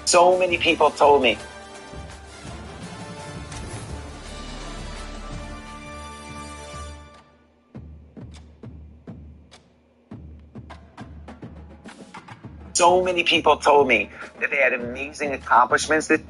So many people told me. So many people told me that they had amazing accomplishments that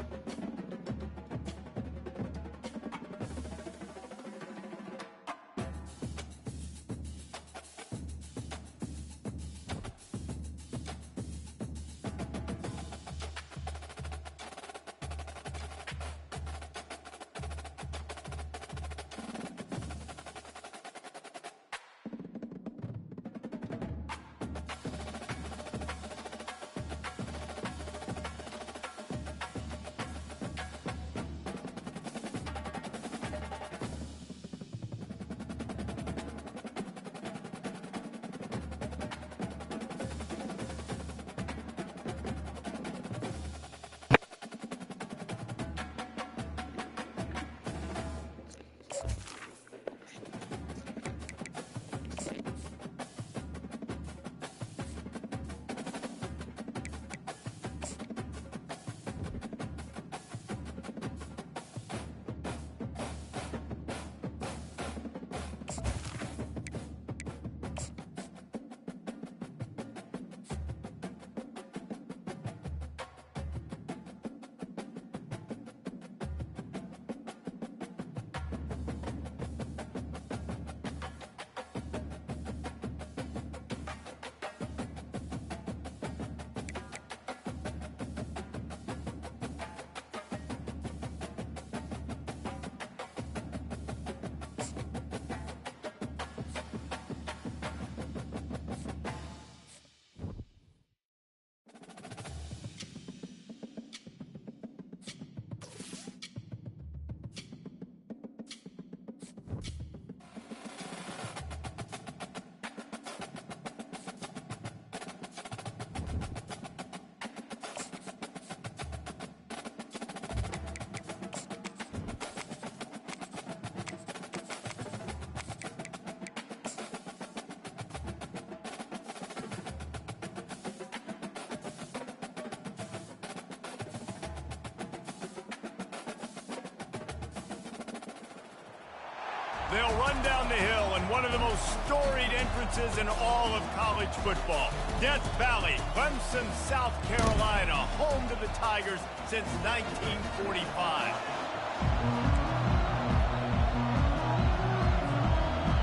They'll run down the hill in one of the most storied entrances in all of college football. Death Valley, Clemson, South Carolina, home to the Tigers since 1945.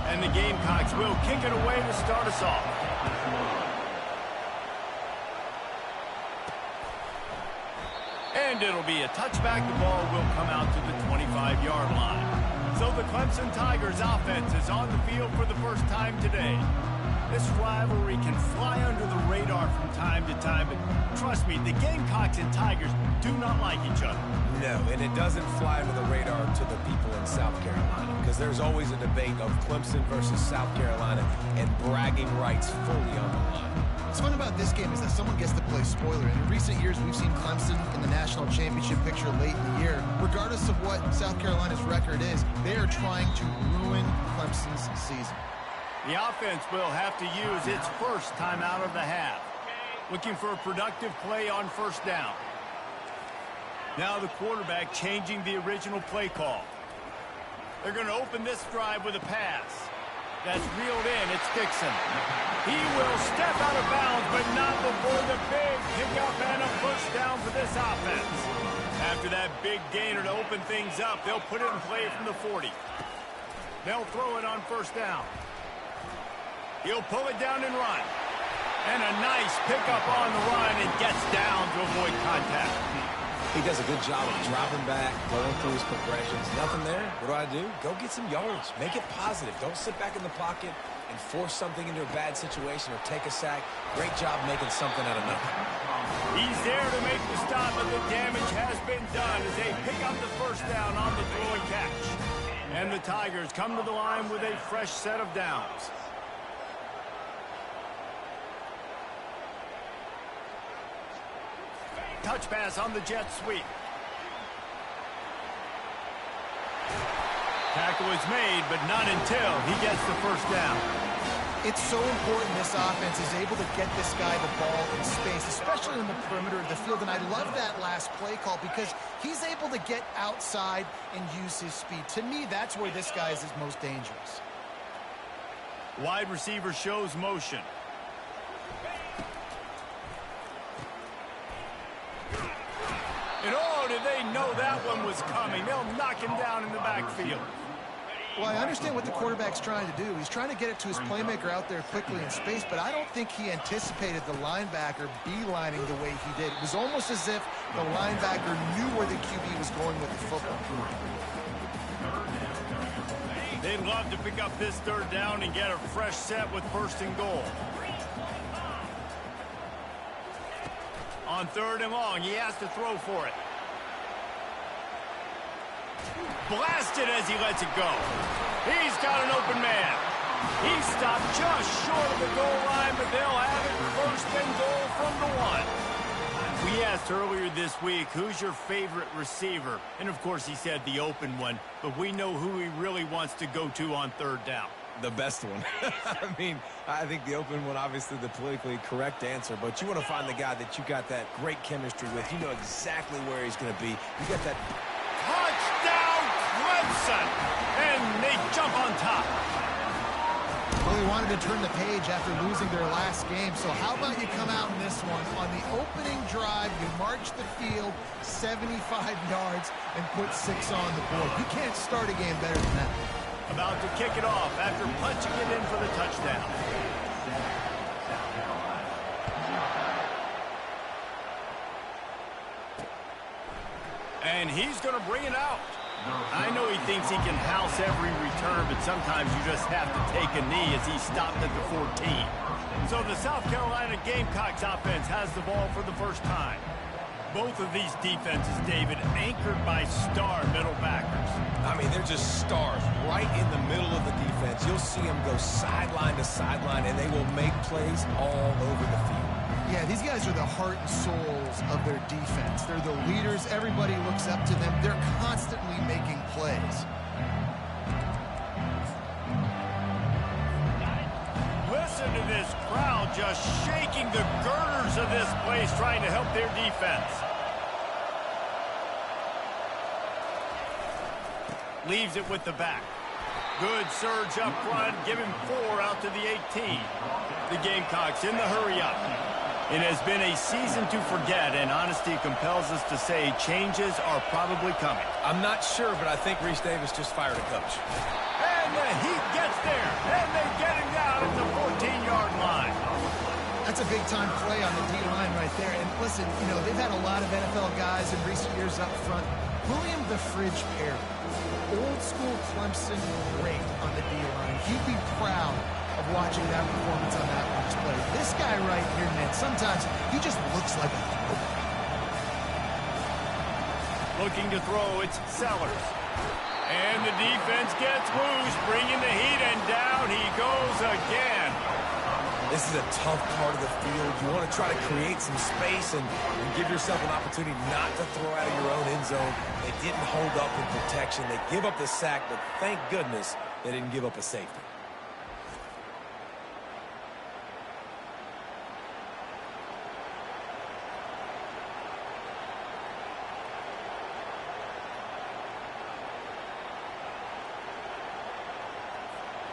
And the Gamecocks will kick it away to start us off. And it'll be a touchback. The ball will come out to the 25-yard line. So the Clemson Tigers offense is on the field for the first time today. This rivalry can fly under the radar from time to time, but trust me, the Gamecocks and Tigers do not like each other. No, and it doesn't fly under the radar to the people in South Carolina, because there's always a debate of Clemson versus South Carolina and bragging rights fully on the line. What's fun about this game is that someone gets to play spoiler. And in recent years, we've seen Clemson in the national championship picture late in the year. Regardless of what South Carolina's record is, they are trying to ruin Clemson's season. The offense will have to use its first time out of the half. Looking for a productive play on first down. Now the quarterback changing the original play call. They're going to open this drive with a pass. That's reeled in. It's Dixon. He will step out of bounds, but not before the big pickup and a first down for this offense. After that big gainer to open things up, they'll put it in play from the 40. They'll throw it on first down. He'll pull it down and run. And a nice pickup on the run and gets down to avoid contact. He does a good job of dropping back, going through his progressions. Nothing there. What do? Go get some yards. Make it positive. Don't sit back in the pocket and force something into a bad situation or take a sack. Great job making something out of nothing. He's there to make the stop, but the damage has been done as they pick up the first down on the throw and catch. And the Tigers come to the line with a fresh set of downs. Touch pass on the jet sweep. Tackle is made, but not until he gets the first down. It's so important this offense is able to get this guy the ball in space, especially in the perimeter of the field. And I love that last play call because he's able to get outside and use his speed. To me, that's where this guy is his most dangerous. Wide receiver shows motion. And oh, did they know that one was coming? They'll knock him down in the backfield. Well, I understand what the quarterback's trying to do. He's trying to get it to his playmaker out there quickly in space, but I don't think he anticipated the linebacker beelining the way he did. It was almost as if the linebacker knew where the QB was going with the football. They'd love to pick up this third down and get a fresh set with first and goal. On third and long, he has to throw for it. Blasted as he lets it go. He's got an open man. He stopped just short of the goal line, but they'll have it first and goal from the 1. We asked earlier this week, who's your favorite receiver? And of course he said the open one, but we know who he really wants to go to on third down. The best one. I mean, I think the open one, obviously the politically correct answer, but you want to find the guy that you got that great chemistry with. You know exactly where he's going to be. You got that touchdown Clemson, and they jump on top. Well, they wanted to turn the page after losing their last game, so how about you come out in this one? On the opening drive, you march the field 75 yards and put 6 on the board. You can't start a game better than that. About to kick it off after punching it in for the touchdown. And he's going to bring it out. I know he thinks he can house every return, but sometimes you just have to take a knee as he stopped at the 14. So the South Carolina Gamecocks offense has the ball for the first time. Both of these defenses, David, anchored by star middle backers. I mean, they're just stars right in the middle of the defense. You'll see them go sideline to sideline, and they will make plays all over the field. Yeah, these guys are the heart and souls of their defense. They're the leaders. Everybody looks up to them. They're constantly making plays. Listen to this crowd just shaking the girders of this place, trying to help their defense. Leaves it with the back. Good surge up front. Give him 4 out to the 18. The Gamecocks in the hurry up. It has been a season to forget, and honesty compels us to say changes are probably coming. I'm not sure, but I think Reese Davis just fired a coach. And the Heat gets there, and they get him down at the 14-yard line. That's a big-time play on the D-line right there. And listen, you know, they've had a lot of NFL guys in recent years up front. William the Fridge Perry, old-school Clemson great on the D-line. He'd be proud of watching that performance on that last play. This guy right here, man, sometimes he just looks like a throwback. Looking to throw, it's Sellers. And the defense gets loose, bringing the heat, and down he goes again. This is a tough part of the field. You want to try to create some space and give yourself an opportunity not to throw out of your own end zone. They didn't hold up in protection. They give up the sack, but thank goodness they didn't give up a safety.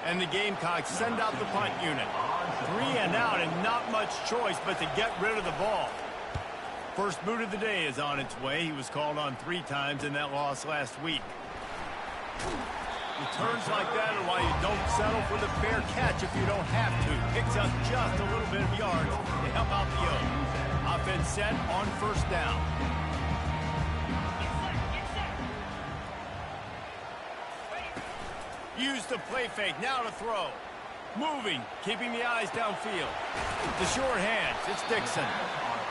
And the Gamecocks send out the punt unit. 3 and out, and not much choice but to get rid of the ball. First boot of the day is on its way. He was called on 3 times in that loss last week. Returns like that are why you don't settle for the fair catch if you don't have to. Picks up just a little bit of yards to help out the O's. Offense set on first down. Use the play fake, now to throw. Moving, keeping the eyes downfield. The short hands, it's Dixon.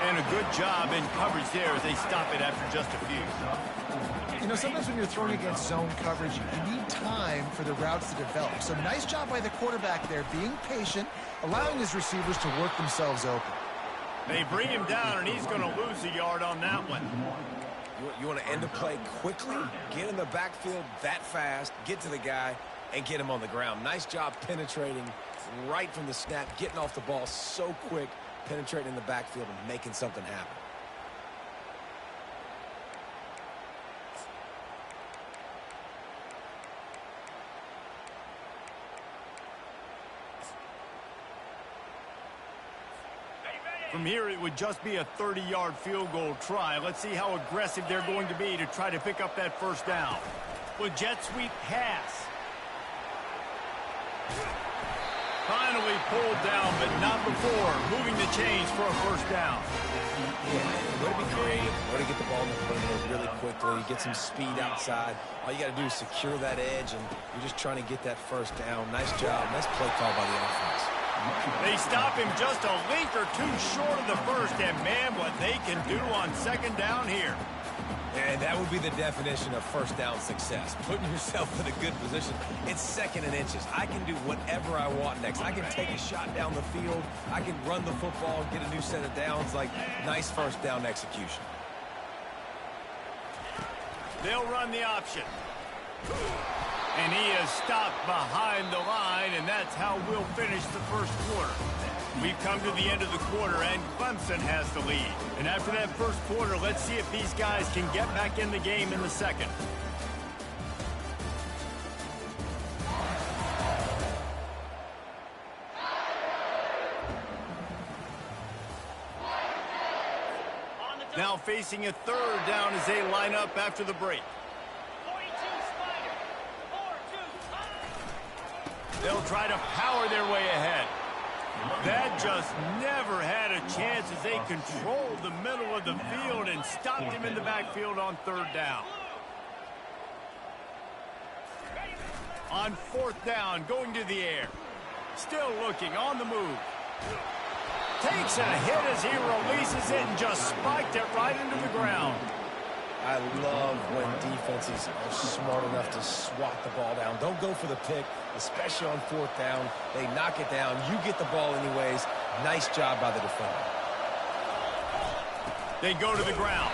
And a good job in coverage there as they stop it after just a few. You know, sometimes when you're throwing against zone coverage, you need time for the routes to develop. So nice job by the quarterback there, being patient, allowing his receivers to work themselves open. They bring him down, and he's going to lose a yard on that one. You want to end a play quickly, get in the backfield that fast, get to the guy, and get him on the ground. Nice job penetrating right from the snap, getting off the ball so quick, penetrating in the backfield and making something happen. From here, it would just be a 30-yard field goal try. Let's see how aggressive they're going to be to try to pick up that first down. With jet sweep pass. Finally pulled down, but not before moving the chains for a first down. Yeah, way to be creative, way to get the ball in the football really quickly, get some speed outside. All you got to do is secure that edge, and you're just trying to get that first down. Nice job. Nice play call by the offense. They stop him just a link or two short of the first, and man, what they can do on second down here. And that would be the definition of first down success. Putting yourself in a good position. It's second and inches. I can do whatever I want next. I can take a shot down the field. I can run the football, get a new set of downs. Like, nice first down execution. They'll run the option. And he is stopped behind the line, and that's how we'll finish the first quarter. We've come to the end of the quarter, and Clemson has the lead. And after that first quarter, let's see if these guys can get back in the game in the second. Now facing a third down as they line up after the break. They'll try to power their way ahead. That just never had a chance as they controlled the middle of the field and stopped him in the backfield on third down. On fourth down, going to the air. Still looking, on the move. Takes a hit as he releases it and just spiked it right into the ground. I love when defenses are smart enough to swat the ball down. Don't go for the pick, especially on fourth down. They knock it down. You get the ball anyways. Nice job by the defender. They go to the ground.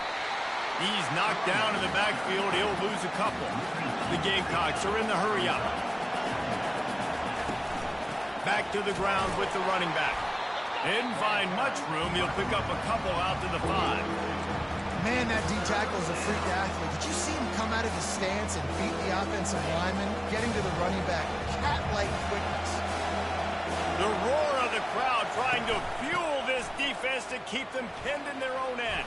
He's knocked down in the backfield. He'll lose a couple. The Gamecocks are in the hurry-up. Back to the ground with the running back. Didn't find much room. He'll pick up a couple out to the 5. Man, that D-tackle is a freak athlete. Did you see him come out of his stance and beat the offensive lineman, getting to the running back? Cat-like quickness. The roar of the crowd trying to fuel this defense to keep them pinned in their own end.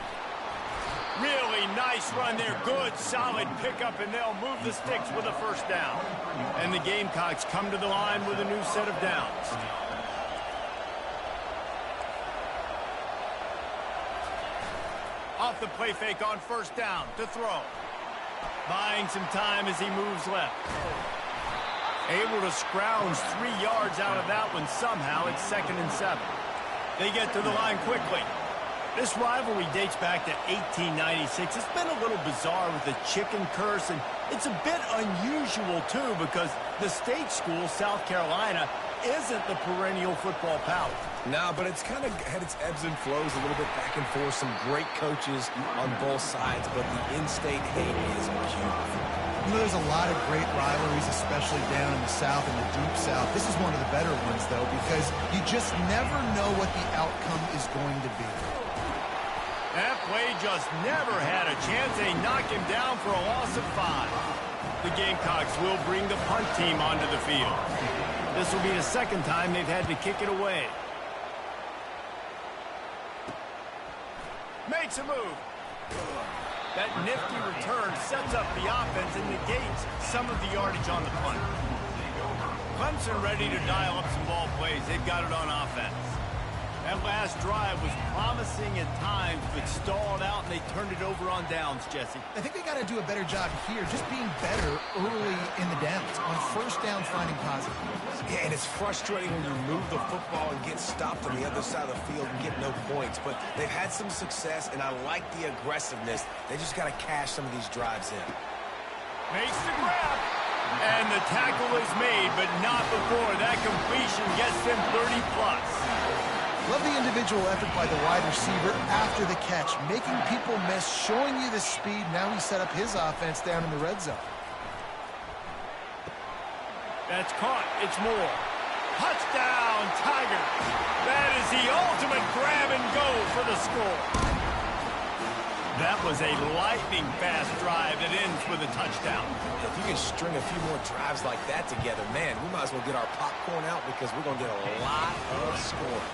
Really nice run there. Good, solid pickup, and they'll move the sticks with a first down. And the Gamecocks come to the line with a new set of downs. Off the play fake on first down to throw. Buying some time as he moves left. Able to scrounge 3 yards out of that one somehow. It's 2nd and 7. They get to the line quickly. This rivalry dates back to 1896. It's been a little bizarre with the chicken curse, and it's a bit unusual, too, because the state school, South Carolina, isn't the perennial football power. No, but it's kind of had its ebbs and flows a little bit back and forth. Some great coaches on both sides, but the in-state hate is beautiful. You know, there's a lot of great rivalries, especially down in the South and the Deep South. This is one of the better ones, though, because you just never know what the outcome is going to be. That play just never had a chance. They knock him down for a loss of 5. The Gamecocks will bring the punt team onto the field. This will be the second time they've had to kick it away. Makes a move. That nifty return sets up the offense and negates some of the yardage on the punt. Clemson ready to dial up some ball plays. They've got it on offense. That last drive was promising at times, but stalled out, and they turned it over on downs, Jesse. I think they got to do a better job here, just being better early in the downs, on first down finding positive. Yeah, and it's frustrating when you move the football and get stopped on the other side of the field and get no points. But they've had some success, and I like the aggressiveness. They just got to cash some of these drives in. Makes the grab. And the tackle is made, but not before that completion gets them 30-plus. Love the individual effort by the wide receiver after the catch, making people miss, showing you the speed. Now he set up his offense down in the red zone. That's caught. It's Moore. Touchdown, Tigers. That is the ultimate grab and go for the score. That was a lightning-fast drive that ends with a touchdown. If you can string a few more drives like that together, man, we might as well get our popcorn out because we're going to get a lot of scoring.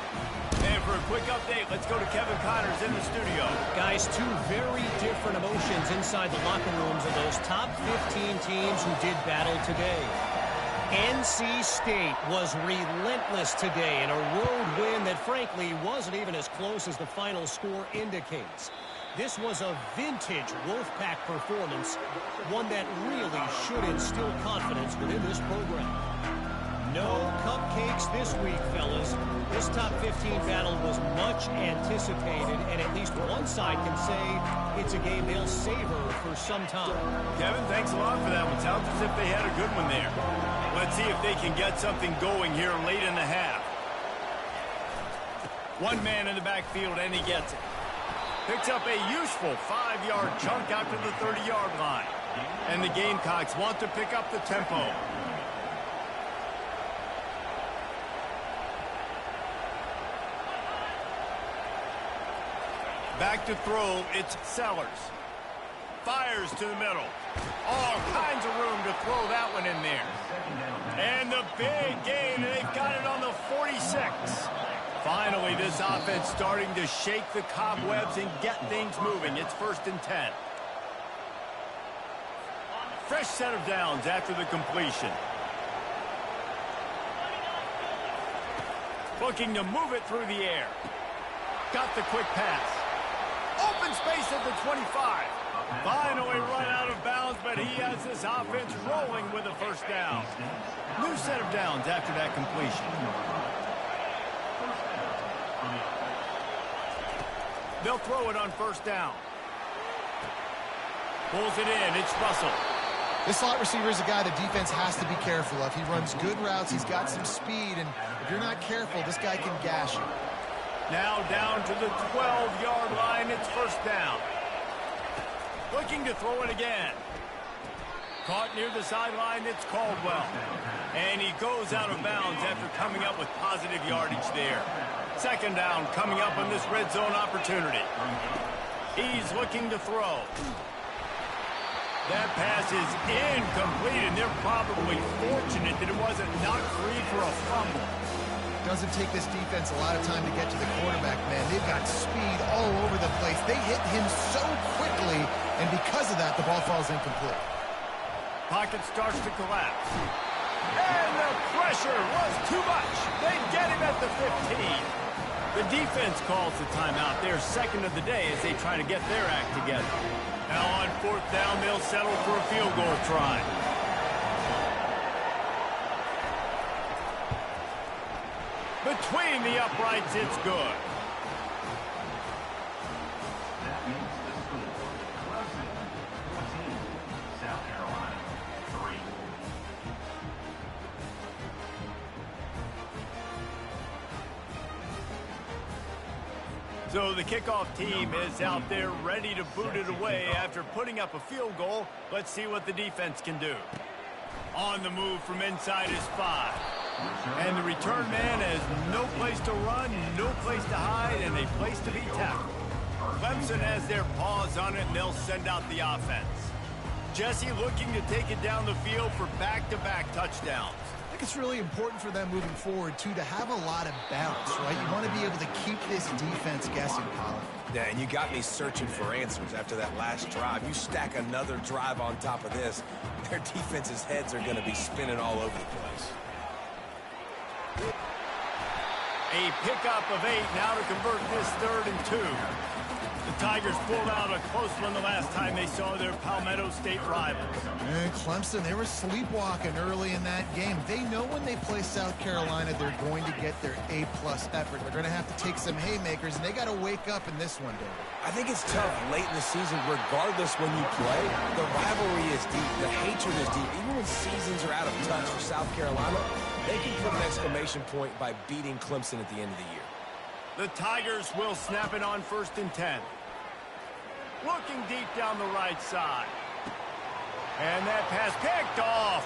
And for a quick update, let's go to Kevin Connors in the studio. Guys, two very different emotions inside the locker rooms of those top 15 teams who did battle today. NC State was relentless today in a road win that, frankly, wasn't even as close as the final score indicates. This was a vintage Wolfpack performance, one that really should instill confidence within this program. No cupcakes this week, fellas. This top 15 battle was much anticipated, and at least one side can say it's a game they'll savor for some time. Kevin, thanks a lot for that one. Sounds as if they had a good one there. Let's see if they can get something going here late in the half. One man in the backfield, and he gets it. Picks up a useful 5-yard chunk out to the 30-yard line. And the Gamecocks want to pick up the tempo. Back to throw, it's Sellers. Fires to the middle. All kinds of room to throw that one in there. And the big gain, and they've got it on the 46. Finally, this offense starting to shake the cobwebs and get things moving. It's 1st and 10. Fresh set of downs after the completion. Looking to move it through the air. Got the quick pass. Open space at the 25. Finally run out of bounds, but he has this offense rolling with a 1st down. New set of downs after that completion. They'll throw it on 1st down. Pulls it in. It's Russell. This slot receiver is a guy the defense has to be careful of. He runs good routes. He's got some speed, and if you're not careful, this guy can gash you. Now down to the 12-yard line. It's 1st down. Looking to throw it again. Caught near the sideline. It's Caldwell. And he goes out of bounds after coming up with positive yardage there. 2nd down coming up on this red zone opportunity. He's looking to throw. That pass is incomplete, and they're probably fortunate that it wasn't knocked free for a fumble. Doesn't take this defense a lot of time to get to the quarterback, man. They've got speed all over the place. They hit him so quickly, and because of that, the ball falls incomplete. Pocket starts to collapse. And the pressure was too much. They get him at the 15. The defense calls the timeout. They're 2nd of the day as they try to get their act together. Now on 4th down, they'll settle for a field goal try. Between the uprights, it's good. That means the score. Clemson 14, South Carolina 3. So the kickoff team is out there ready to boot it away after putting up a field goal. Let's see what the defense can do. On the move from inside is 5. And the return man has no place to run, no place to hide, and a place to be tackled. Clemson has their paws on it, and they'll send out the offense. Jesse looking to take it down the field for back-to-back touchdowns. I think it's really important for them moving forward, too, to have a lot of balance, right? You want to be able to keep this defense guessing, Colin. Yeah, and you got me searching for answers after that last drive. You stack another drive on top of this, their defense's heads are going to be spinning all over the place. A pickup of 8 now to convert this 3rd and 2. The Tigers pulled out a close one the last time they saw their Palmetto State rivals. And Clemson, they were sleepwalking early in that game. They know when they play South Carolina, they're going to get their A-plus effort. They're going to have to take some haymakers, and they got to wake up in this one, David. I think it's tough late in the season, regardless when you play. The rivalry is deep. The hatred is deep. Even when seasons are out of touch for South Carolina, they can put an exclamation point by beating Clemson at the end of the year. The Tigers will snap it on 1st and 10. Looking deep down the right side. And that pass picked off.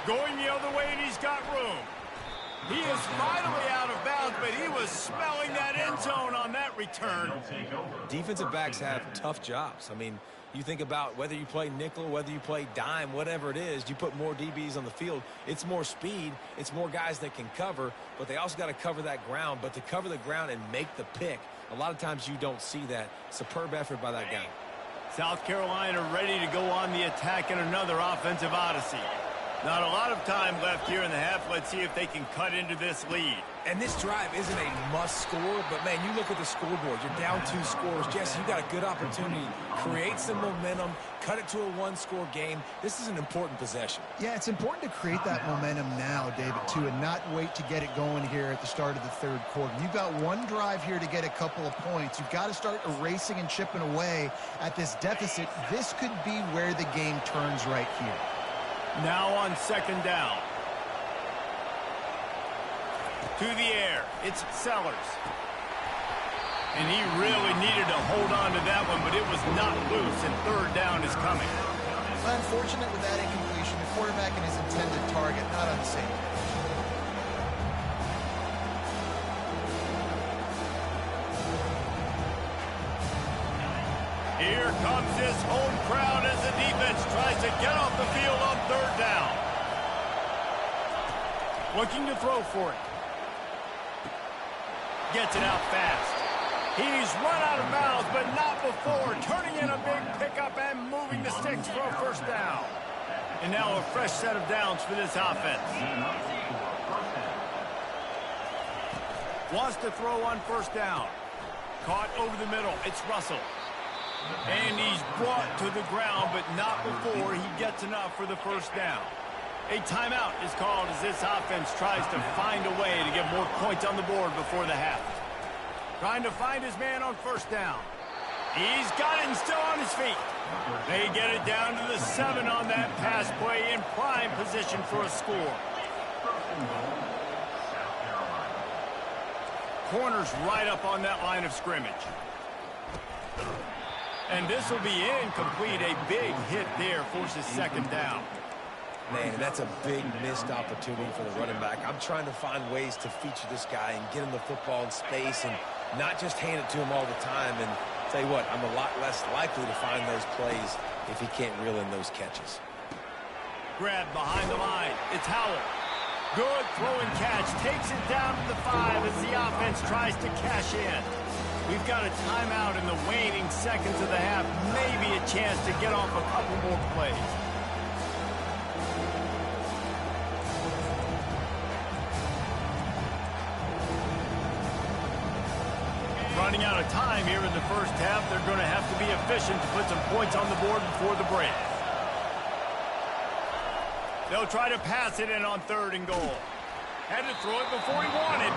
Going the other way, and he's got room. He is finally out of bounds, but he was smelling that end zone on that return. Defensive backs have tough jobs. I mean, you think about whether you play nickel, whether you play dime, whatever it is, you put more DBs on the field. It's more speed. It's more guys that can cover, but they also got to cover that ground. But to cover the ground and make the pick, a lot of times you don't see that. Superb effort by that guy. South Carolina ready to go on the attack in another offensive odyssey. Not a lot of time left here in the half. Let's see if they can cut into this lead. And this drive isn't a must score, but, man, you look at the scoreboard. You're down 2 scores. Jesse, you got a good opportunity. Create some momentum. Cut it to a 1-score game. This is an important possession. Yeah, it's important to create that momentum now, David, too, and not wait to get it going here at the start of the third quarter. You've got one drive here to get a couple of points. You've got to start erasing and chipping away at this deficit. This could be where the game turns right here. Now on second down. To the air. It's Sellers. And he really needed to hold on to that one, but it was not loose, and third down is coming. Unfortunate with that incompletion. The quarterback and his intended target not on the same page. Here comes this home crowd as the defense tries to get off the field on third down. Looking to throw for it. Gets it out fast. He's run out of bounds, but not before. Turning in a big pickup and moving the sticks for a first down. And now a fresh set of downs for this offense. Wants to throw on first down. Caught over the middle. It's Russell. And he's brought to the ground, but not before he gets enough for the first down. A timeout is called as this offense tries to find a way to get more points on the board before the half. Trying to find his man on first down. He's got it and still on his feet. They get it down to the 7 on that pass play in prime position for a score. Corners right up on that line of scrimmage. And this will be incomplete. A big hit there forces second down. Man, that's a big missed opportunity for the running back. I'm trying to find ways to feature this guy and get him the football in space and not just hand it to him all the time. And tell you what, I'm a lot less likely to find those plays if he can't reel in those catches. Grab behind the line. It's Howell. Good throw and catch. Takes it down to the 5 as the offense tries to cash in. We've got a timeout in the waning seconds of the half. Maybe a chance to get off a couple more plays. Running out of time here in the first half. They're going to have to be efficient to put some points on the board before the break. They'll try to pass it in on third and goal. Had to throw it before he wanted.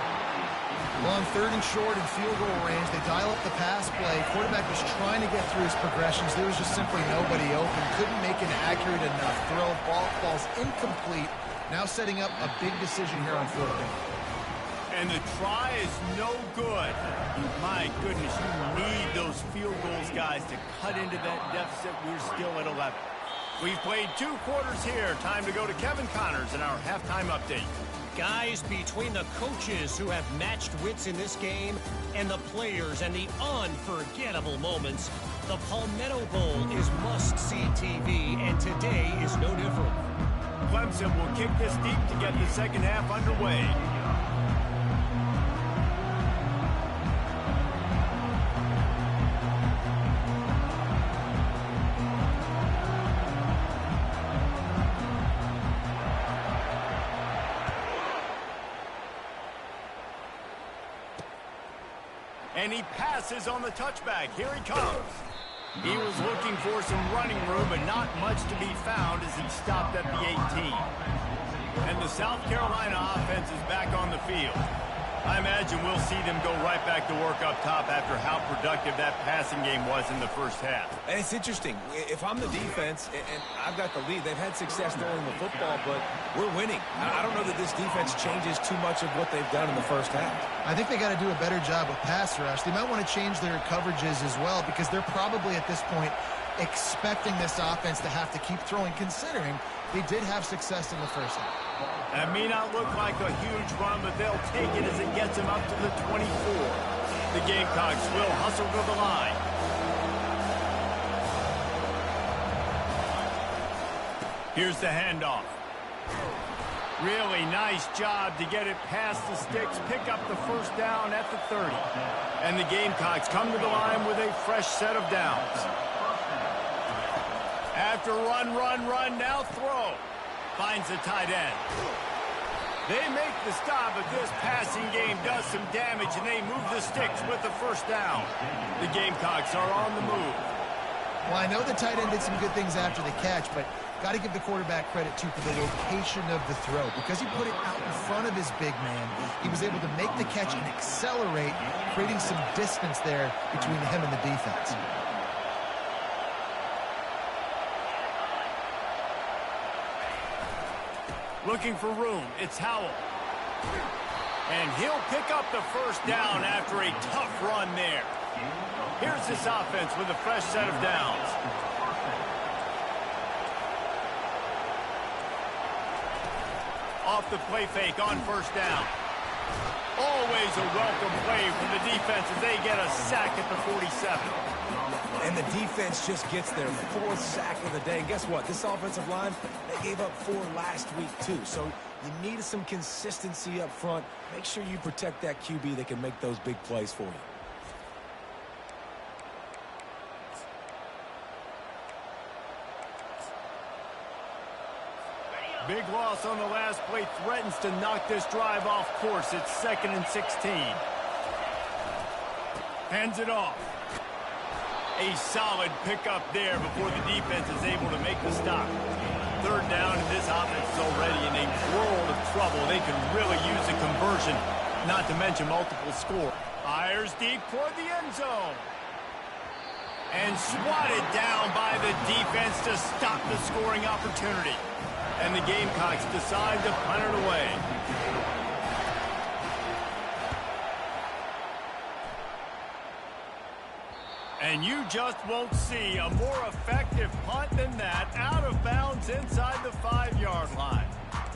Well, on third and short and field goal range, they dial up the pass play. Quarterback was trying to get through his progressions. There was just simply nobody open. Couldn't make an accurate enough throw. Ball falls incomplete. Now setting up a big decision here on fourth down. And the try is no good. My goodness, you need those field goals, guys, to cut into that deficit. We're still at 11. We've played 2 quarters here. Time to go to Kevin Connors in our halftime update. Guys, between the coaches who have matched wits in this game and the players and the unforgettable moments, the Palmetto Bowl is must-see TV, and today is no different. Clemson will kick this deep to get the second half underway. And he passes on the touchback. Here he comes. He was looking for some running room, but not much to be found as he stopped at the 18. And the South Carolina offense is back on the field. I imagine we'll see them go right back to work up top after how productive that passing game was in the first half. And it's interesting. If I'm the defense and I've got the lead, they've had success throwing the football, but we're winning. I don't know that this defense changes too much of what they've done in the first half. I think they got to do a better job with pass rush. They might want to change their coverages as well because they're probably at this point expecting this offense to have to keep throwing, considering they did have success in the first half. That may not look like a huge run, but they'll take it as it gets them up to the 24. The Gamecocks will hustle to the line. Here's the handoff. Really nice job to get it past the sticks, pick up the first down at the 30. And the Gamecocks come to the line with a fresh set of downs. After run, now throw. Finds the tight end. They make the stop, but this passing game does some damage, and they move the sticks with the first down. The Gamecocks are on the move. Well, I know the tight end did some good things after the catch, but got to give the quarterback credit, too, for the location of the throw. Because he put it out in front of his big man, he was able to make the catch and accelerate, creating some distance there between him and the defense. Looking for room, it's Howell. And he'll pick up the first down after a tough run there. Here's this offense with a fresh set of downs. Off the play fake on first down. Always a welcome play from the defense as they get a sack at the 47. And the defense just gets their 4th sack of the day. And guess what? This offensive line, they gave up 4 last week too. So you need some consistency up front. Make sure you protect that QB that can make those big plays for you. Big loss on the last play threatens to knock this drive off course. It's 2nd and 16. Hands it off. A solid pickup there before the defense is able to make the stop. 3rd down, and this offense is already in a world of trouble. They can really use a conversion, not to mention multiple score. Fires deep toward the end zone. And swatted down by the defense to stop the scoring opportunity. And the Gamecocks decide to punt it away. And you just won't see a more effective punt than that, out of bounds inside the 5-yard line.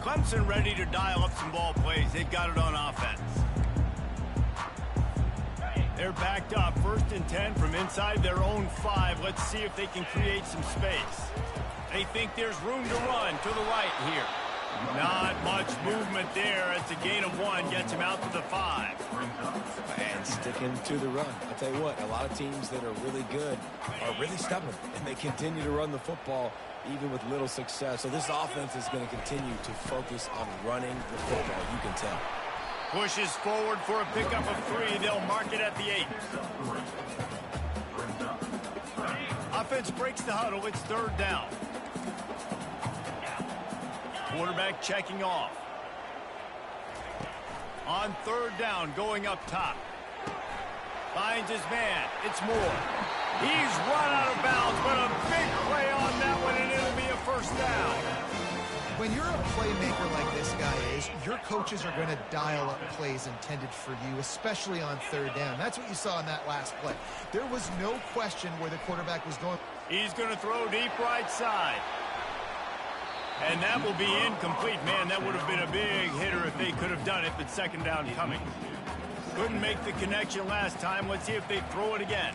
Clemson ready to dial up some ball plays. They've got it on offense. They're backed up, 1st and 10 from inside their own 5. Let's see if they can create some space. They think there's room to run to the right here. Not much movement there as the gain of 1 gets him out to the 5. And sticking to the run. I'll tell you what, a lot of teams that are really good are really stubborn, and they continue to run the football even with little success. So this offense is going to continue to focus on running the football, you can tell. Pushes forward for a pickup of 3. They'll mark it at the 8. Offense breaks the huddle. It's 3rd down. Quarterback checking off. On 3rd down, going up top. Finds his man. It's Moore. He's run out of bounds, but a big play on that one, and it'll be a first down. When you're a playmaker like this guy is, your coaches are going to dial up plays intended for you, especially on 3rd down. That's what you saw in that last play. There was no question where the quarterback was going. He's going to throw deep right side. And that will be incomplete. Man, that would have been a big hitter if they could have done it, but 2nd down coming. Couldn't make the connection last time. Let's see if they throw it again.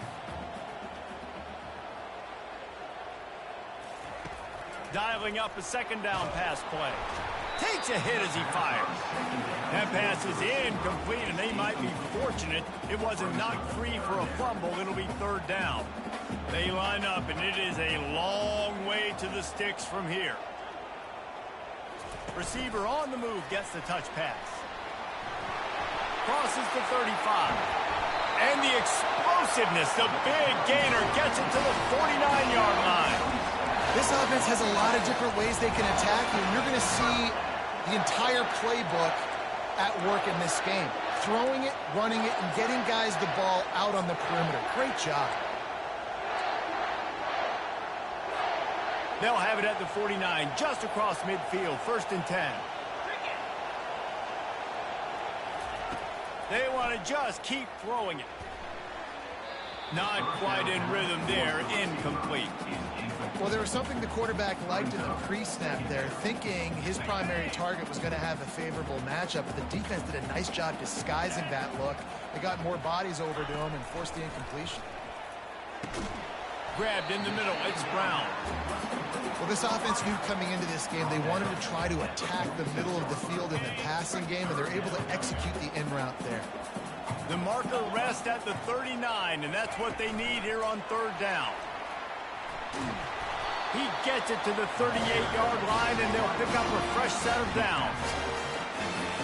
Dialing up a 2nd down pass play. Takes a hit as he fires. That pass is incomplete, and they might be fortunate it wasn't knocked free for a fumble. It'll be 3rd down. They line up, and it is a long way to the sticks from here. Receiver on the move gets the touch pass. Crosses the 35. And the explosiveness, the big gainer, gets it to the 49-yard line. This offense has a lot of different ways they can attack you, and you're going to see the entire playbook at work in this game. Throwing it, running it, and getting guys the ball out on the perimeter. Great job. They'll have it at the 49, just across midfield, 1st and 10. They want to just keep throwing it. Not quite in rhythm there, incomplete. Well, there was something the quarterback liked in the pre-snap there, thinking his primary target was going to have a favorable matchup, but the defense did a nice job disguising that look. They got more bodies over to him and forced the incompletion. Grabbed in the middle, it's Brown. Well, this offense knew coming into this game they wanted to try to attack the middle of the field in the passing game, and they're able to execute the in route there. The marker rests at the 39, and that's what they need here on third down. He gets it to the 38-yard line, and they'll pick up a fresh set of downs.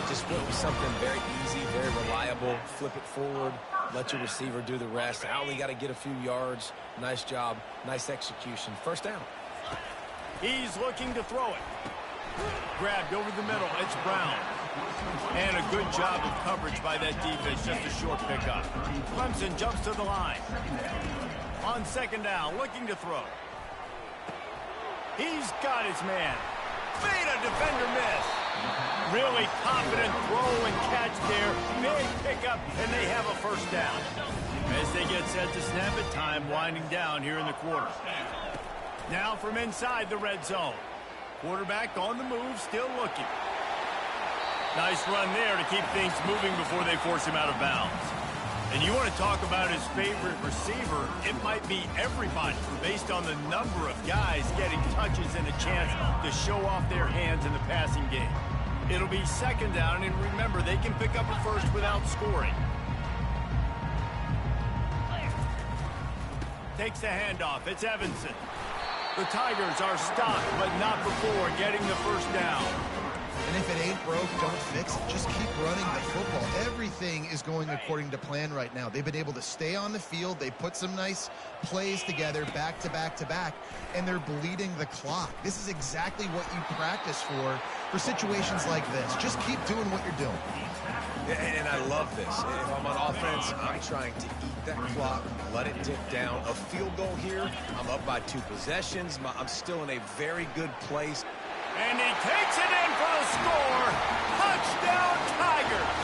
Just went with something very easy, very reliable. Flip it forward, let your receiver do the rest. I only got to get a few yards. Nice job, nice execution. First down. He's looking to throw it. Grabbed over the middle, it's Brown. And a good job of coverage by that defense, just a short pickup. Clemson jumps to the line. On second down, looking to throw. He's got his man. Made a defender miss. Really confident throw and catch there. Big pickup, and they have a first down. As they get set to snap it, time winding down here in the quarter. Now from inside the red zone. Quarterback on the move, still looking. Nice run there to keep things moving before they force him out of bounds. And you want to talk about his favorite receiver, it might be everybody based on the number of guys getting touches and a chance to show off their hands in the passing game. It'll be second down, and remember, they can pick up a first without scoring. Takes the handoff. It's Evanson. The Tigers are stopped, but not before getting the first down. And if it ain't broke, don't fix it. Just keep running the football. Everything is going according to plan right now. They've been able to stay on the field. They put some nice plays together back to back to back, and they're bleeding the clock. This is exactly what you practice for situations like this. Just keep doing what you're doing. And I love this. If I'm on offense, I'm trying to eat that clock, let it tick down. A field goal here, I'm up by 2 possessions. I'm still in a very good place. And he takes it in for the score. Touchdown, Tigers.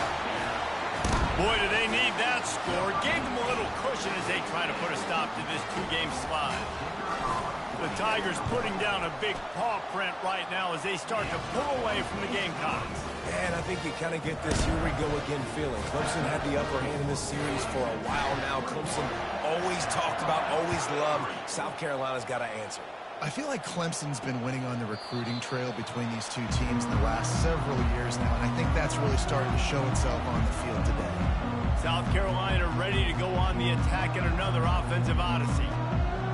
Boy, do they need that score. Gave them a little cushion as they try to put a stop to this 2-game slide. The Tigers putting down a big paw print right now as they start to pull away from the Gamecocks. And I think you kind of get this here we go again feeling. Clemson had the upper hand in this series for a while now. Clemson always talked about, always loved. South Carolina's got to answer. I feel like Clemson's been winning on the recruiting trail between these two teams in the last several years now, and I think that's really starting to show itself on the field today. South Carolina ready to go on the attack in another offensive odyssey.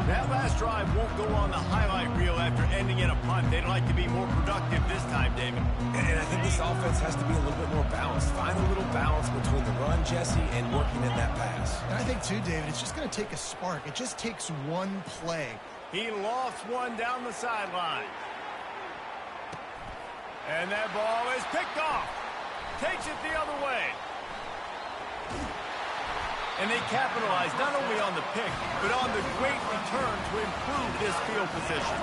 That last drive won't go on the highlight reel after ending in a punt. They'd like to be more productive this time, David. And I think this offense has to be a little bit more balanced. Find a little balance between the run, Jesse, and working in that pass. And I think, too, David, it's just going to take a spark. It just takes one play. He lofts one down the sideline. And that ball is picked off. Takes it the other way. And they capitalize not only on the pick, but on the great return to improve this field position.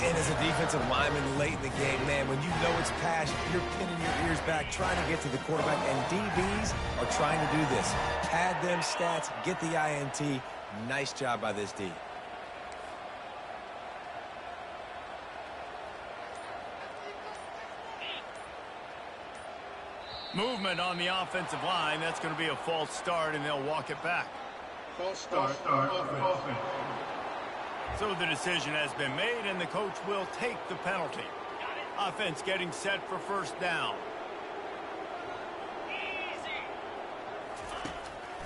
And as a defensive lineman late in the game, man, when you know it's pass, you're pinning your ears back, trying to get to the quarterback. And DBs are trying to do this. Pad them stats, get the INT. Nice job by this D. Movement on the offensive line. That's going to be a false start, and they'll walk it back. False start. Offense. So the decision has been made, and the coach will take the penalty. Offense getting set for first down.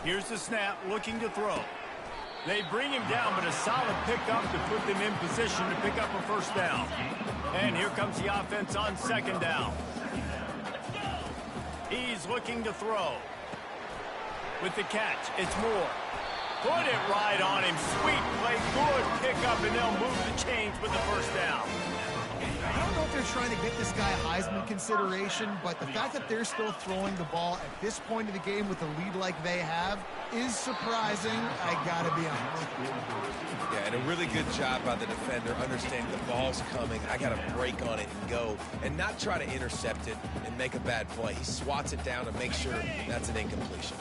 Here's the snap, looking to throw. They bring him down, but a solid pickup to put them in position to pick up a first down. And here comes the offense on second down. He's looking to throw. With the catch, it's Moore. Put it right on him. Sweet play, good pickup, and they'll move the chains with the first down. I don't know if they're trying to get this guy Heisman consideration, but the fact that they're still throwing the ball at this point of the game with a lead like they have is surprising. I gotta be honest. Yeah, and a really good job by the defender, understanding the ball's coming. I got to break on it and go, and not try to intercept it and make a bad play. He swats it down and makes sure that's an incompletion.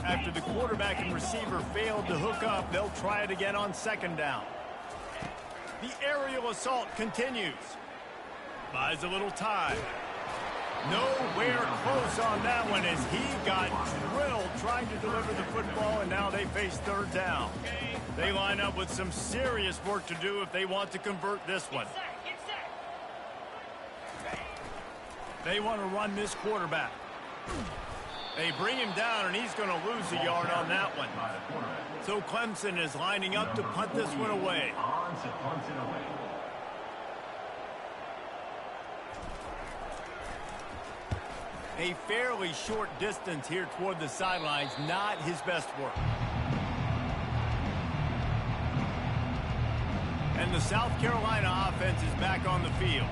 After the quarterback and receiver failed to hook up, they'll try it again on second down. The aerial assault continues. Buys a little time. Nowhere close on that one as he got drilled trying to deliver the football, and now they face third down. They line up with some serious work to do if they want to convert this one. They want to run this quarterback. They bring him down, and he's going to lose a yard on that one. So Clemson is lining up to punt this one away. A fairly short distance here toward the sidelines, not his best work. And the South Carolina offense is back on the field.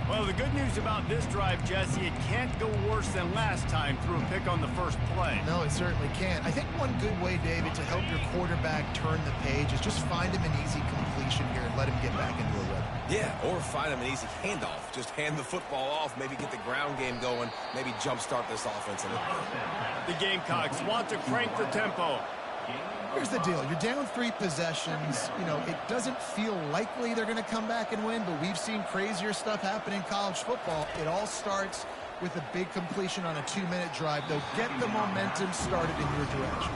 Well, the good news about this drive, Jesse, it can't go worse than last time through a pick on the first play. No, it certainly can't. I think one good way, David, to help your quarterback turn the page is just find him an easy completion here and let him get back into a rhythm. Yeah, or find him an easy handoff. Just hand the football off, maybe get the ground game going, maybe jumpstart this offense a little bit. The Gamecocks want to crank the tempo. Here's the deal. You're down 3 possessions. You know, it doesn't feel likely they're going to come back and win, but we've seen crazier stuff happen in college football. It all starts with a big completion on a 2-minute drive. They'll get the momentum started in your direction.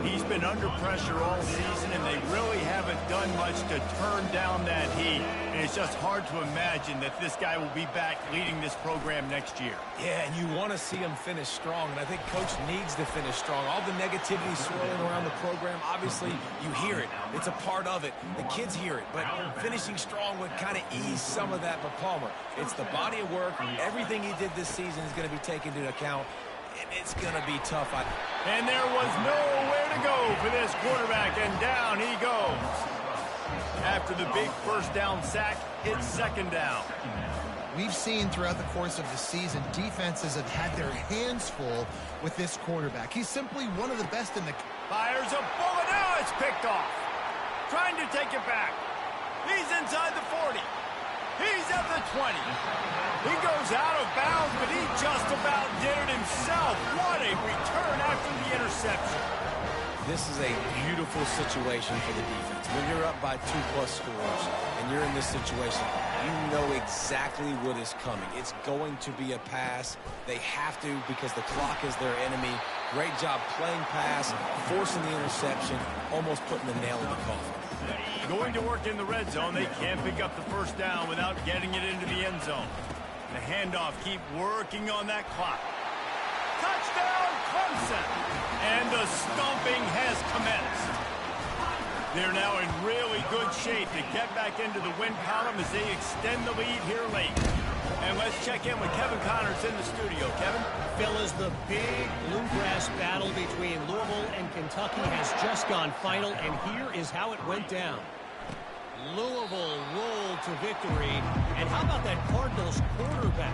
He's been under pressure all season, and they really haven't done much to turn down that heat. And it's just hard to imagine that this guy will be back leading this program next year. Yeah, and you want to see him finish strong, and I think Coach needs to finish strong. All the negativity swirling around the program, obviously, you hear it. It's a part of it. The kids hear it, but finishing strong would kind of ease some of that for Palmer. It's the body of work. Everything he did this season is going to be taken into account. And it's going to be tough. And there was nowhere to go for this quarterback, and down he goes. After the big first down sack, it's second down. We've seen throughout the course of the season, defenses have had their hands full with this quarterback. He's simply one of the best in the... Fires a bullet. Now it's picked off. Trying to take it back. He's inside the 40. He's at the 20. He goes out of bounds, but he just about did it himself. What a return after the interception. This is a beautiful situation for the defense. When you're up by 2+ scores and you're in this situation, you know exactly what is coming. It's going to be a pass. They have to because the clock is their enemy. Great job playing pass, forcing the interception, almost putting the nail in the coffin. Going to work in the red zone. They can't pick up the first down without getting it into the end zone. The handoff, keep working on that clock. Touchdown, Clemson! And the stomping has commenced. They're now in really good shape to get back into the win column as they extend the lead here late. And let's check in with Kevin Connors in the studio. Kevin? Phil, as the big bluegrass battle between Louisville and Kentucky has just gone final, and here is how it went down. Louisville rolled to victory, and how about that Cardinals quarterback?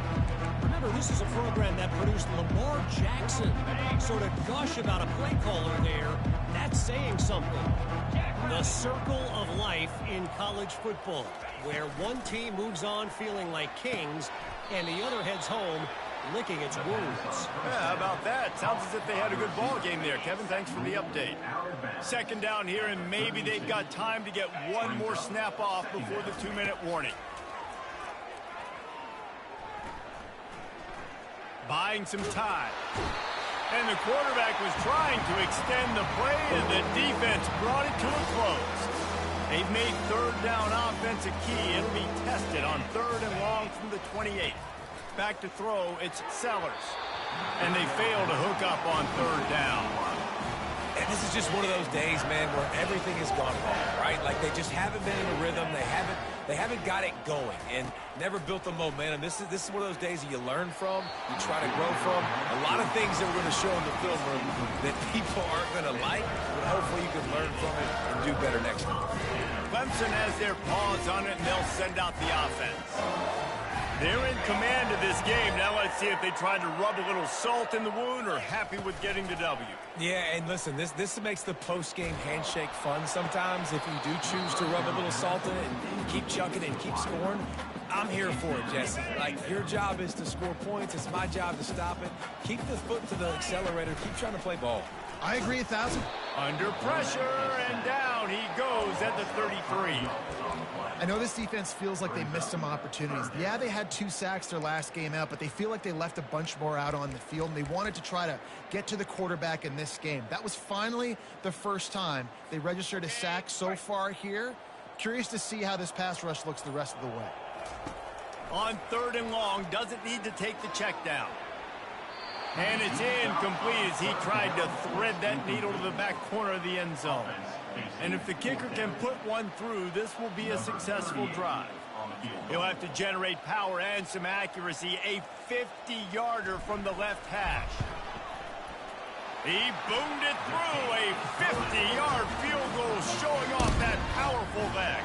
Remember, this is a program that produced Lamar Jackson. Sort of gush about a play caller there. That's saying something. The circle of life in college football, where one team moves on feeling like kings, and the other heads home licking its wounds. Yeah, how about that? Sounds as if they had a good ball game there, Kevin. Thanks for the update. Second down here, and maybe they've got time to get one more snap off before the 2-minute warning. Buying some time. And the quarterback was trying to extend the play, and the defense brought it to a close. They've made third down offense a key. It'll be tested on 3rd and long from the 28. Back to throw, it's Sellers. And they fail to hook up on 3rd down. And this is just one of those days, man, where everything has gone wrong, right? Like they just haven't been in a rhythm. They haven't got it going and never built the momentum. This is one of those days that you learn from, you try to grow from. A lot of things that we're going to show in the film room that people aren't going to like, but hopefully you can learn from it and do better next time. Clemson has their paws on it, and they'll send out the offense. They're in command of this game. Now let's see if they try to rub a little salt in the wound or happy with getting the W. Yeah, and listen, this makes the post-game handshake fun sometimes. If you do choose to rub a little salt in it and keep chucking it and keep scoring, I'm here for it, Jesse. Like, your job is to score points. It's my job to stop it. Keep the foot to the accelerator. Keep trying to play ball. I agree 1,000. Under pressure, and down he goes at the 33. I know this defense feels like they missed some opportunities. Yeah, they had 2 sacks their last game out, but they feel like they left a bunch more out on the field, and they wanted to try to get to the quarterback in this game. That was finally the first time they registered a sack so far here. Curious to see how this pass rush looks the rest of the way. On 3rd and long, doesn't need to take the check down. And it's incomplete as he tried to thread that needle to the back corner of the end zone. And if the kicker can put one through, this will be a successful drive. He'll have to generate power and some accuracy. A 50-yarder from the left hash. He boomed it through. A 50-yard field goal showing off that powerful leg.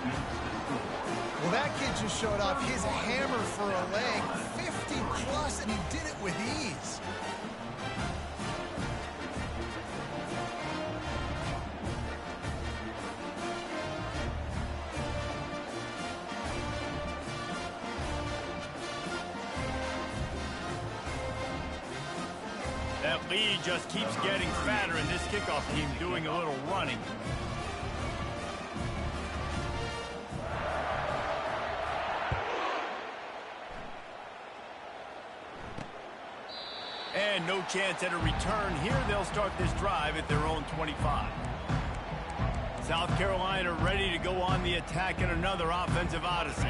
Well, that kid just showed off his hammer for a leg. 50-plus, and he did it with ease. That lead just keeps getting fatter, and this kickoff team doing a little running. And no chance at a return here. They'll start this drive at their own 25. South Carolina ready to go on the attack in another offensive odyssey.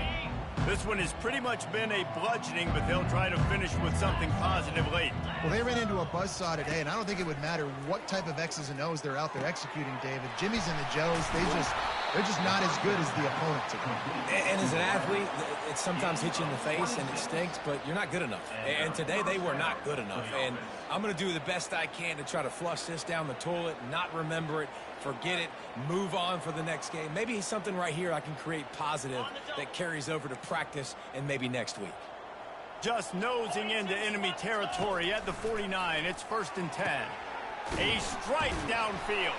This one has pretty much been a bludgeoning, but they'll try to finish with something positive late. Well, they ran into a buzzsaw today, and I don't think it would matter what type of X's and O's they're out there executing, David. Jimmy's and the Joes, they're just not as good as the opponent today. And as an athlete, it sometimes hits you in the face and it stinks, but you're not good enough. And today they were not good enough. And I'm going to do the best I can to try to flush this down the toilet, not remember it, forget it, move on for the next game. Maybe something right here I can create positive that carries over to practice and maybe next week. Just nosing into enemy territory at the 49. It's 1st and 10. A strike downfield.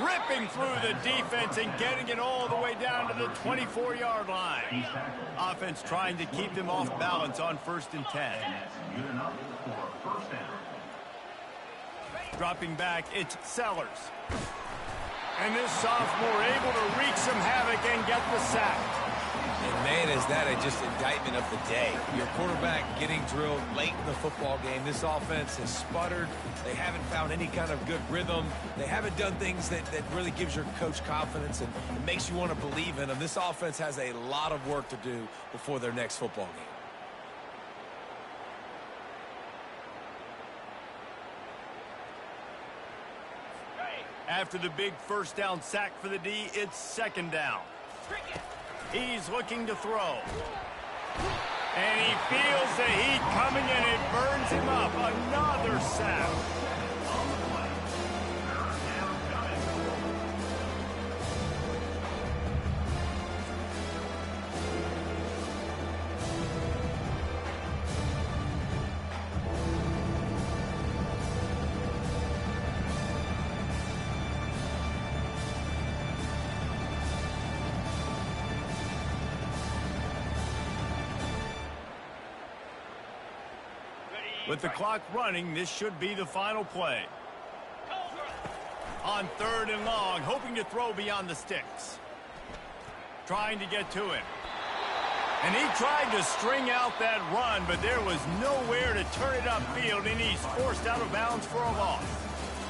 Ripping through the defense and getting it all the way down to the 24-yard line. Offense trying to keep them off balance on 1st and 10. Dropping back, it's Sellers. And this sophomore able to wreak some havoc and get the sack. And man, is that just indictment of the day. Your quarterback getting drilled late in the football game. This offense has sputtered. They haven't found any kind of good rhythm. They haven't done things that really gives your coach confidence and it makes you want to believe in them. This offense has a lot of work to do before their next football game. After the big 1st down sack for the D, it's 2nd down. He's looking to throw. And he feels the heat coming and it burns him up. Another sack. With the clock running, this should be the final play. On 3rd and long, hoping to throw beyond the sticks. Trying to get to him. And he tried to string out that run, but there was nowhere to turn it upfield, and he's forced out of bounds for a loss.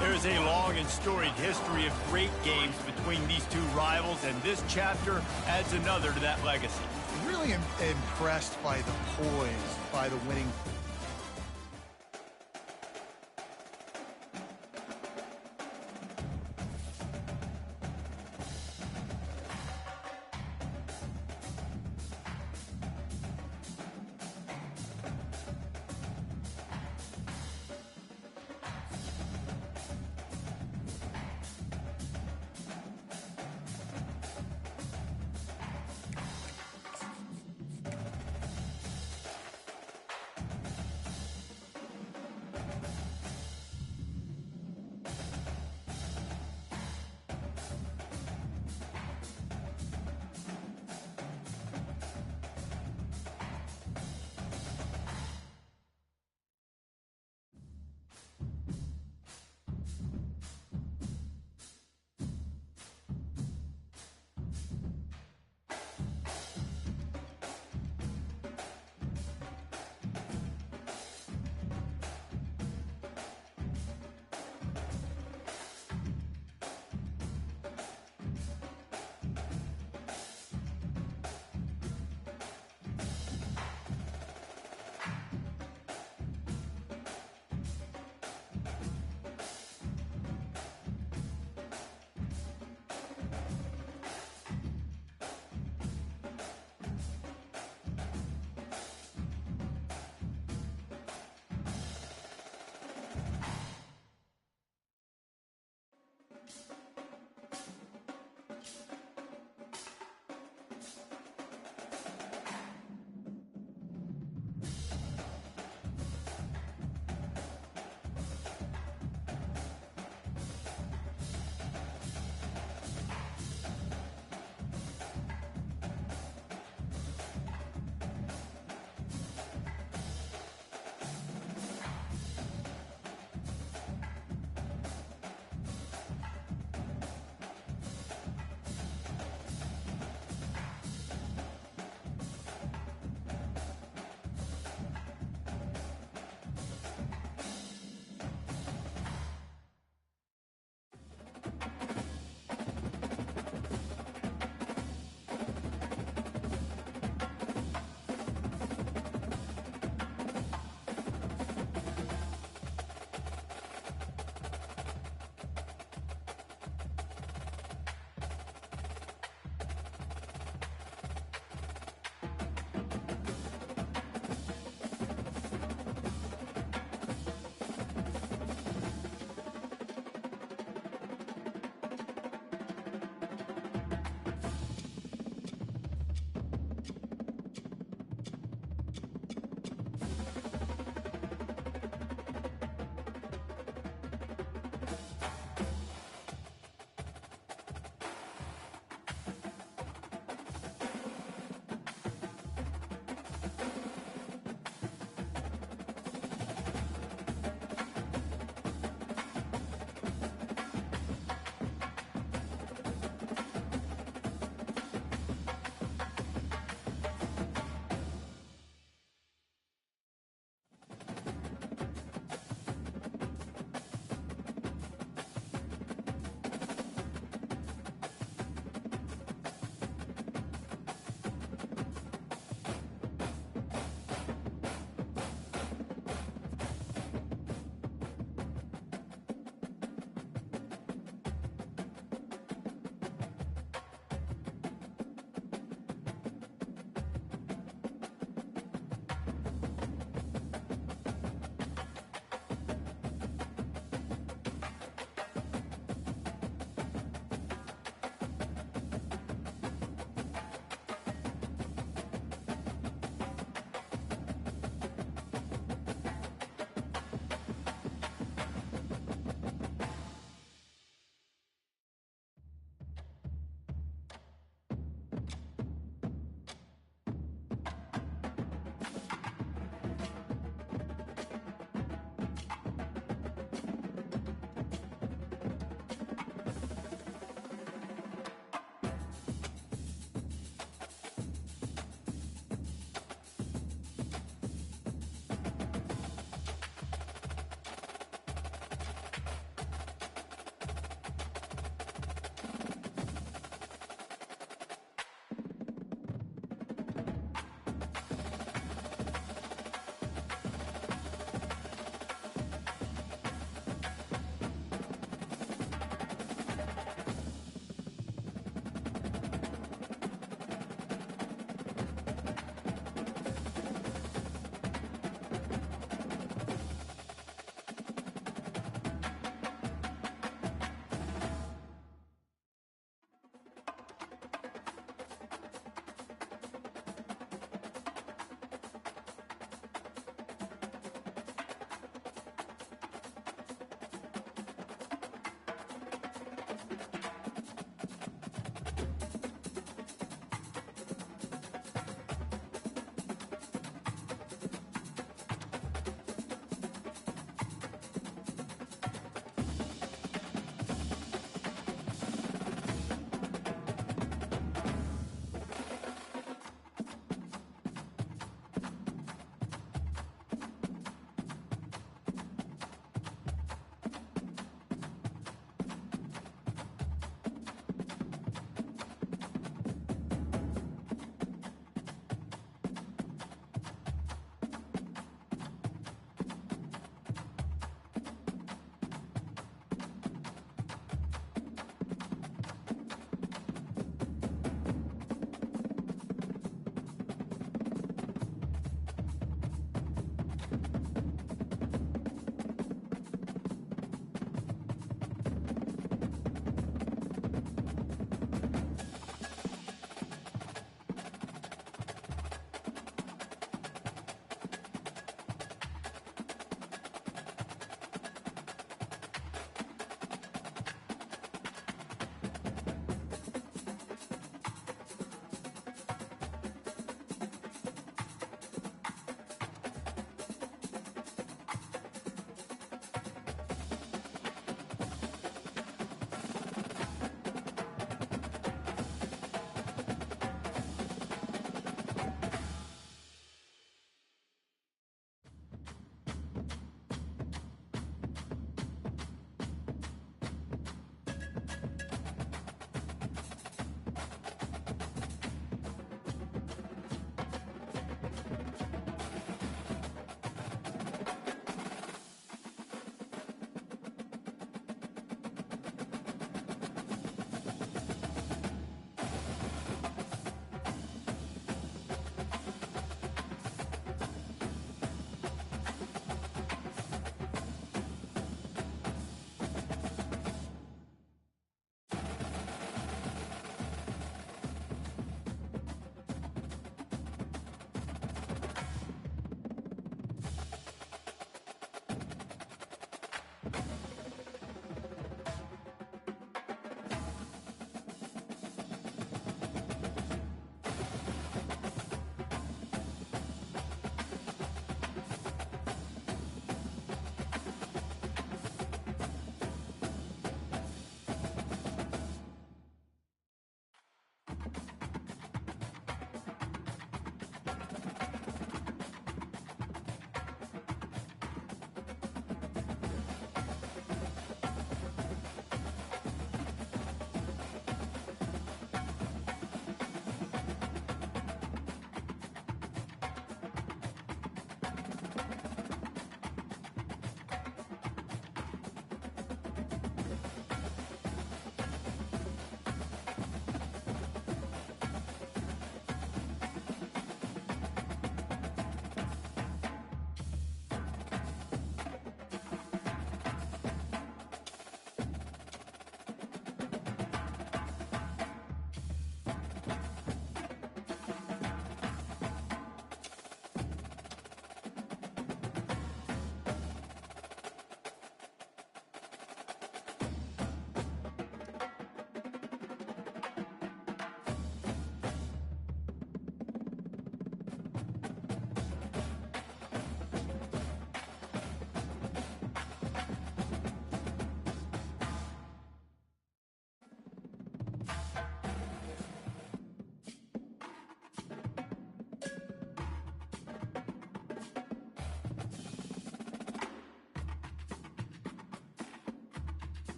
There's a long and storied history of great games between these two rivals, and this chapter adds another to that legacy. Really impressed by the poise, by the winning.